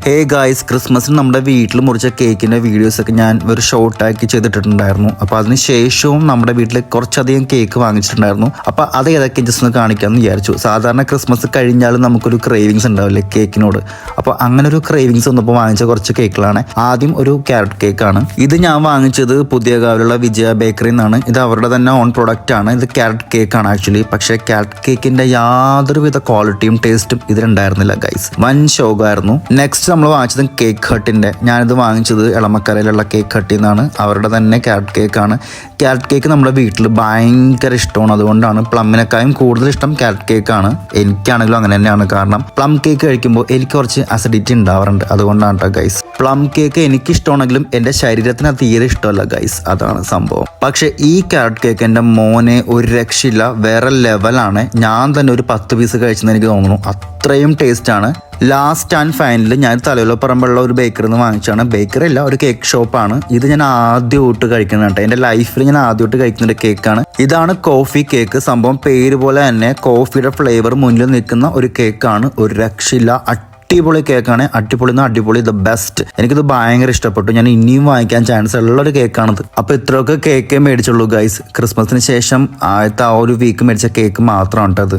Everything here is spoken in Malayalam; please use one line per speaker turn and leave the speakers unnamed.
ഹേ ഗായ്സ്, ക്രിസ്മസിന് നമ്മുടെ വീട്ടിൽ മുറിച്ച കേക്കിൻ്റെ വീഡിയോസൊക്കെ ഞാൻ ഒരു ഷോർട്ടാക്കി ചെയ്തിട്ടുണ്ടായിരുന്നു. അപ്പോൾ അതിന് ശേഷവും നമ്മുടെ വീട്ടിൽ കുറച്ചധികം കേക്ക് വാങ്ങിച്ചിട്ടുണ്ടായിരുന്നു. അപ്പോൾ അത് ഏതൊക്കെ ജസ്റ്റ് ഒന്ന് കാണിക്കാമെന്ന് വിചാരിച്ചു. സാധാരണ ക്രിസ്മസ് കഴിഞ്ഞാലും നമുക്കൊരു ക്രേവിങ്സ് ഉണ്ടാവില്ലേ കേക്കിനോട്. അപ്പോൾ അങ്ങനെ ഒരു ക്രേവിങ്സ് വന്നപ്പോൾ വാങ്ങിച്ച കുറച്ച് കേക്കുകളാണ്. ആദ്യം ഒരു ക്യാരറ്റ് കേക്കാണ്. ഇത് ഞാൻ വാങ്ങിച്ചത് പുതിയകാവിലുള്ള വിജയ ബേക്കറിയിൽ നിന്നാണ്. ഇത് അവരുടെ തന്നെ ഓൺ പ്രൊഡക്റ്റ് ആണ്. ഇത് ക്യാരറ്റ് കേക്കാണ് ആക്ച്വലി. പക്ഷേ ക്യാരറ്റ് കേക്കിൻ്റെ യാതൊരുവിധ ക്വാളിറ്റിയും ടേസ്റ്റും ഇതിലുണ്ടായിരുന്നില്ല ഗൈസ്. വൻ ശോകമായിരുന്നു. നെക്സ്റ്റ് നമ്മൾ വാങ്ങിച്ചത് കേക്ക് ഹട്ടിൻ്റെ. ഞാനിത് വാങ്ങിച്ചത് എളമക്കരയിലുള്ള കേക്ക് ഹട്ടിൽ നിന്നാണ്. അവരുടെ തന്നെ ക്യാരറ്റ് കേക്കാണ്. ക്യാരറ്റ് കേക്ക് നമ്മുടെ വീട്ടിൽ ഭയങ്കര ഇഷ്ടമാണ്. അതുകൊണ്ടാണ് പ്ലമ്മിനെക്കാളും കൂടുതൽ ഇഷ്ടം ക്യാരറ്റ് കേക്കാണ്. എനിക്കാണെങ്കിലും അങ്ങനെ തന്നെയാണ്. കാരണം പ്ലം കേക്ക് കഴിക്കുമ്പോൾ എനിക്ക് കുറച്ച് അസിഡിറ്റി ഉണ്ടാവാറുണ്ട്. അതുകൊണ്ടാണ് കേട്ടോ ഗൈസ്. പ്ലം കേക്ക് എനിക്ക് ഇഷ്ടമാണെങ്കിലും എൻ്റെ ശരീരത്തിന് തീരെ ഇഷ്ടമല്ല ഗൈസ്. അതാണ് സംഭവം. പക്ഷെ ഈ ക്യാരറ്റ് കേക്ക് എൻ്റെ മോനെ ഒരു രക്ഷയില്ല, വേറെ ലെവലാണ്. ഞാൻ തന്നെ ഒരു 10 പീസ് കഴിച്ചെന്ന് എനിക്ക് തോന്നുന്നു. അത്രയും ടേസ്റ്റാണ്. ലാസ്റ്റ് ആൻഡ് ഫൈനലിൽ ഞാൻ തലയോലപ്പറമ്പുള്ള ഒരു ബേക്കറിൽ നിന്ന് വാങ്ങിച്ചാണ്. ബേക്കറി അല്ല, ഒരു കേക്ക് ഷോപ്പാണ്. ഇത് ഞാൻ ആദ്യമായിട്ട് കഴിക്കുന്നത് കേട്ടോ. എൻ്റെ ലൈഫിൽ ഞാൻ ആദ്യമായിട്ട് കഴിക്കുന്ന ഒരു കേക്കാണ്. ഇതാണ് കോഫി കേക്ക്. സംഭവം പേര് പോലെ തന്നെ കോഫിയുടെ ഫ്ലേവർ മുന്നിൽ നിൽക്കുന്ന ഒരു കേക്കാണ്. ഒരു രക്ഷയില്ല, അടിപൊളി കേക്കാണ്. അടിപൊളി ദ ബെസ്റ്റ്. എനിക്കിത് ഭയങ്കര ഇഷ്ടപ്പെട്ടു. ഞാൻ ഇനിയും വാങ്ങിക്കാൻ ചാൻസ് ഉള്ള ഒരു കേക്കാണിത്. അപ്പോൾ ഇത്രയൊക്കെ കേക്കേ മേടിച്ചുള്ളൂ ഗൈസ്. ക്രിസ്മസിന് ശേഷം ആദ്യത്തെ ആ ഒരു വീക്ക് മേടിച്ച കേക്ക് മാത്രമാണ് കേട്ടത്.